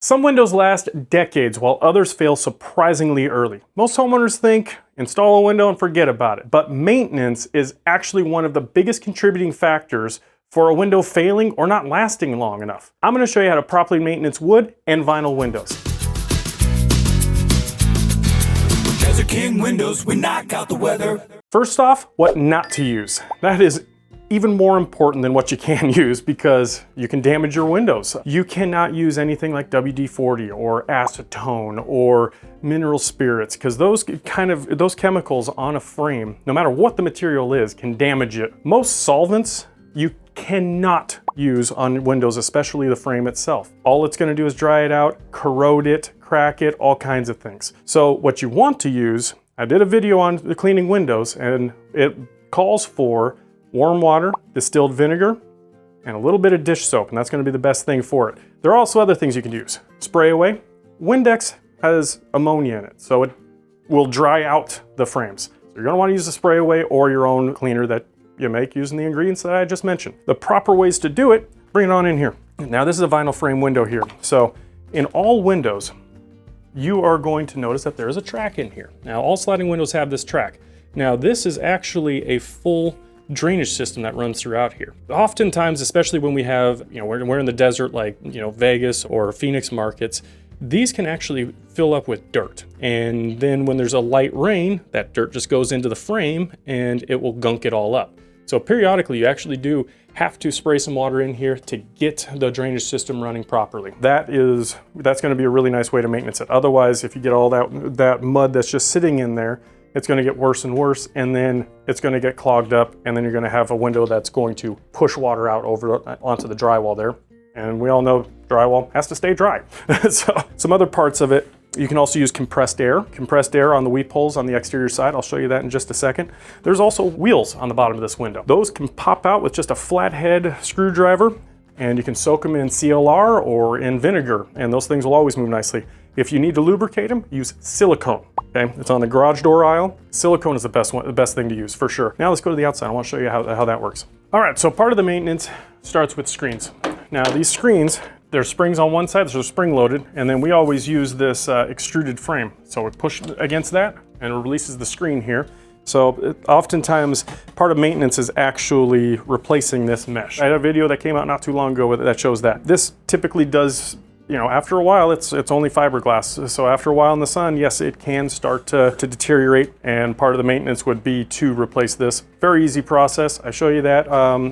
Some windows last decades while others fail surprisingly early. Most homeowners think, install a window and forget about it. But maintenance is actually one of the biggest contributing factors for a window failing or not lasting long enough. I'm going to show you how to properly maintenance wood and vinyl windows. Desert King Windows, we knock out the weather. First off, what not to use. That is even more important than what you can use because you can damage your windows. You cannot use anything like WD-40 or acetone or mineral spirits because those chemicals on a frame, no matter what the material is, can damage it. Most solvents you cannot use on windows, especially the frame itself. All it's going to do is dry it out, corrode it, crack it, all kinds of things. So what you want to use, I did a video on the cleaning windows and it calls for warm water, distilled vinegar, and a little bit of dish soap, and that's going to be the best thing for it. There are also other things you can use. Spray away. Windex has ammonia in it, so it will dry out the frames. So you're going to want to use a spray away or your own cleaner that you make using the ingredients that I just mentioned. The proper ways to do it, bring it on in here. Now this is a vinyl frame window here. So in all windows, you are going to notice that there is a track in here. Now all sliding windows have this track. Now this is actually a full drainage system that runs throughout here. Oftentimes, especially when we have, we're in the desert like, Vegas or Phoenix markets, these can actually fill up with dirt. And then when there's a light rain, that dirt just goes into the frame and it will gunk it all up. So periodically, you actually do have to spray some water in here to get the drainage system running properly. That's going to be a really nice way to maintenance it. Otherwise, if you get all that mud that's just sitting in there, it's going to get worse and worse, and then it's going to get clogged up, and then you're going to have a window that's going to push water out onto the drywall there. And we all know drywall has to stay dry. So some other parts of it, you can also use compressed air. Compressed air on the weep holes on the exterior side. I'll show you that in just a second. There's also wheels on the bottom of this window. Those can pop out with just a flathead screwdriver, and you can soak them in CLR or in vinegar, and those things will always move nicely. If you need to lubricate them, use silicone. Okay, it's on the garage door aisle. Silicone is the best thing to use for sure. Now let's go to the outside. I want to show you how that works. All right, so part of the maintenance starts with screens. Now these screens, there's springs on one side, so they're spring loaded, and then we always use this extruded frame. So we push against that and it releases the screen here. So oftentimes part of maintenance is actually replacing this mesh. I had a video that came out not too long ago that shows that. This typically does, after a while, it's only fiberglass. So after a while in the sun, yes, it can start to deteriorate, and part of the maintenance would be to replace this. Very easy process. I show you that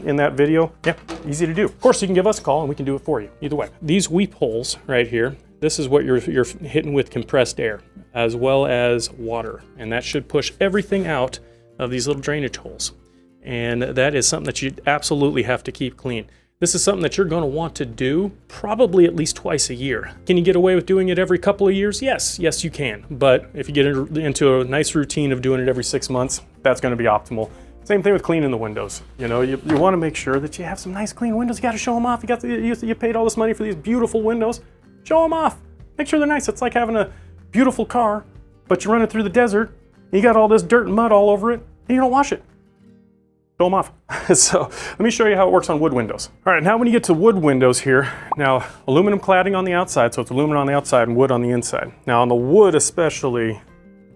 in that video. Yeah, easy to do. Of course, you can give us a call and we can do it for you. Either way. These weep holes right here, this is what you're hitting with compressed air, as well as water. And that should push everything out of these little drainage holes. And that is something that you absolutely have to keep clean. This is something that you're going to want to do probably at least twice a year. Can you get away with doing it every couple of years? Yes, you can. But if you get into a nice routine of doing it every 6 months, that's going to be optimal. Same thing with cleaning the windows. You want to make sure that you have some nice clean windows. You got to show them off. You paid all this money for these beautiful windows. Show them off. Make sure they're nice. It's like having a beautiful car, but you run it through the desert, and you got all this dirt and mud all over it, and you don't wash it. Show them off. So let me show you how it works on wood windows. All right, now when you get to wood windows here, now aluminum cladding on the outside, so it's aluminum on the outside and wood on the inside. Now on the wood especially,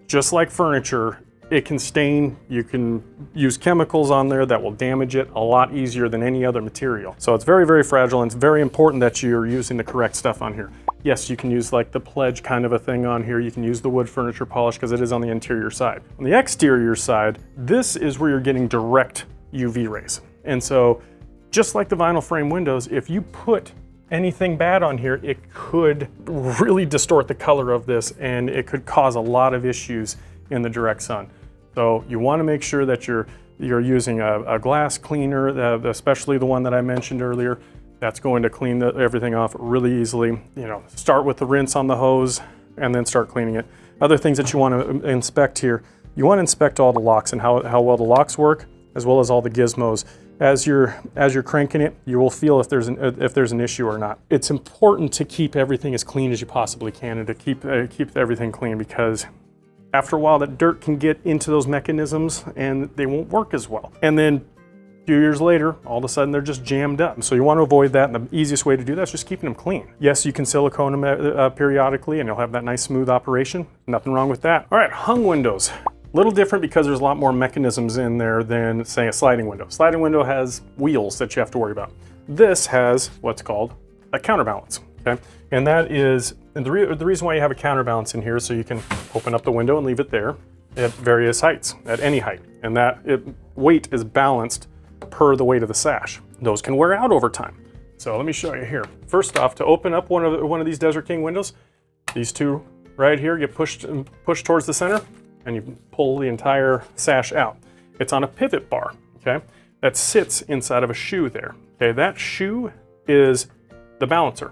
just like furniture, it can stain. You can use chemicals on there that will damage it a lot easier than any other material. So it's very, very fragile, and it's very important that you're using the correct stuff on here. Yes, you can use like the Pledge kind of a thing on here. You can use the wood furniture polish because it is on the interior side. On the exterior side, this is where you're getting direct UV rays. And so just like the vinyl frame windows, if you put anything bad on here, it could really distort the color of this, and it could cause a lot of issues in the direct sun. So you want to make sure that you're using a glass cleaner, especially the one that I mentioned earlier. That's going to clean everything off really easily. Start with the rinse on the hose and then start cleaning it. Other things that you want to inspect here, you want to inspect all the locks and how well the locks work, as well as all the gizmos. As you're cranking it, you will feel if there's an issue or not. It's important to keep everything as clean as you possibly can and to keep everything clean, because after a while that dirt can get into those mechanisms and they won't work as well. And then few years later, all of a sudden they're just jammed up. So you want to avoid that, and the easiest way to do that is just keeping them clean. Yes, you can silicone them periodically and you'll have that nice smooth operation. Nothing wrong with that. All right, hung windows. A little different because there's a lot more mechanisms in there than, say, a sliding window. Sliding window has wheels that you have to worry about. This has what's called a counterbalance, okay? And that is, and the reason why you have a counterbalance in here is so you can open up the window and leave it there at various heights, at any height. And that weight is balanced per the weight of the sash. Those can wear out over time. So let me show you here. First off, to open up one of these Desert King windows, these two right here get pushed towards the center, and you pull the entire sash out. It's on a pivot bar, okay? That sits inside of a shoe there. Okay, that shoe is the balancer,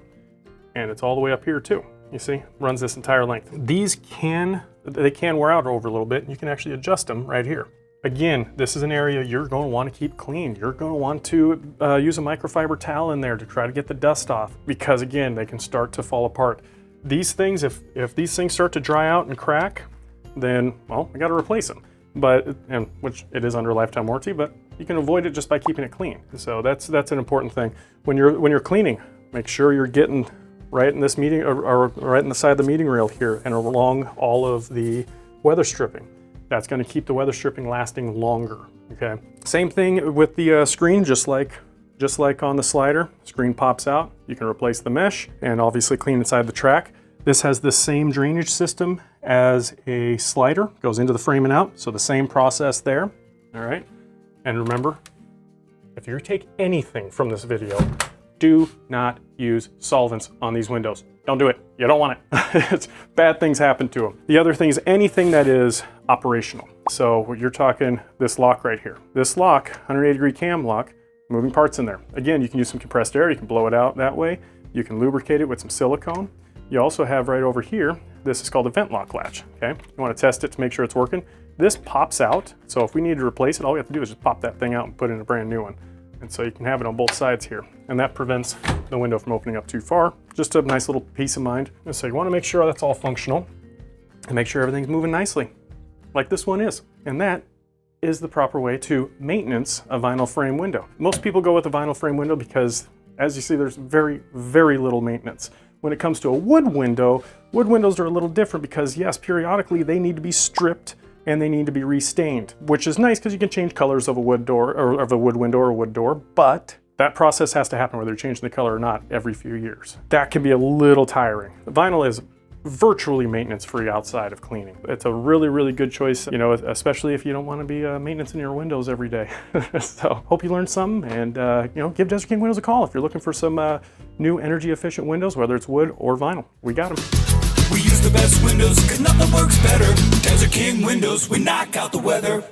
and it's all the way up here too. You see, runs this entire length. These can wear out over a little bit, and you can actually adjust them right here. Again, this is an area you're going to want to keep clean. You're going to want to use a microfiber towel in there to try to get the dust off, because again, they can start to fall apart. These things, if these things start to dry out and crack, then, well, I got to replace them. Which it is under lifetime warranty, but you can avoid it just by keeping it clean. So that's an important thing. When you're cleaning, make sure you're getting right in this meeting, or right in the side of the meeting rail here and along all of the weather stripping. That's going to keep the weather stripping lasting longer, okay? Same thing with the screen, just like on the slider. Screen pops out, you can replace the mesh and obviously clean inside the track. This has the same drainage system as a slider, goes into the frame and out, so the same process there, all right? And remember, if you take anything from this video, do not use solvents on these windows. Don't do it. You don't want it. Bad things happen to them. The other thing is anything that is operational. So you're talking this lock right here. This lock, 180-degree cam lock, moving parts in there. Again, you can use some compressed air. You can blow it out that way. You can lubricate it with some silicone. You also have right over here, this is called a vent lock latch, okay? You want to test it to make sure it's working. This pops out, so if we need to replace it, all we have to do is just pop that thing out and put in a brand new one. And so you can have it on both sides here. And that prevents the window from opening up too far. Just a nice little peace of mind. And so you want to make sure that's all functional and make sure everything's moving nicely, like this one is. And that is the proper way to maintenance a vinyl frame window. Most people go with a vinyl frame window because, as you see, there's very, very little maintenance. When it comes to a wood window, wood windows are a little different because, yes, periodically they need to be stripped and they need to be restained, which is nice because you can change colors of a wood door, or of a wood window or a wood door, but that process has to happen whether you're changing the color or not every few years. That can be a little tiring. The vinyl is virtually maintenance-free outside of cleaning. It's a really, really good choice, you know, especially if you don't want to be maintenance in your windows every day. So hope you learned something, and you know, give Desert King Windows a call if you're looking for some new energy-efficient windows, whether it's wood or vinyl. We got them. We use the best windows, 'cause nothing works better. Desert King Windows, we knock out the weather.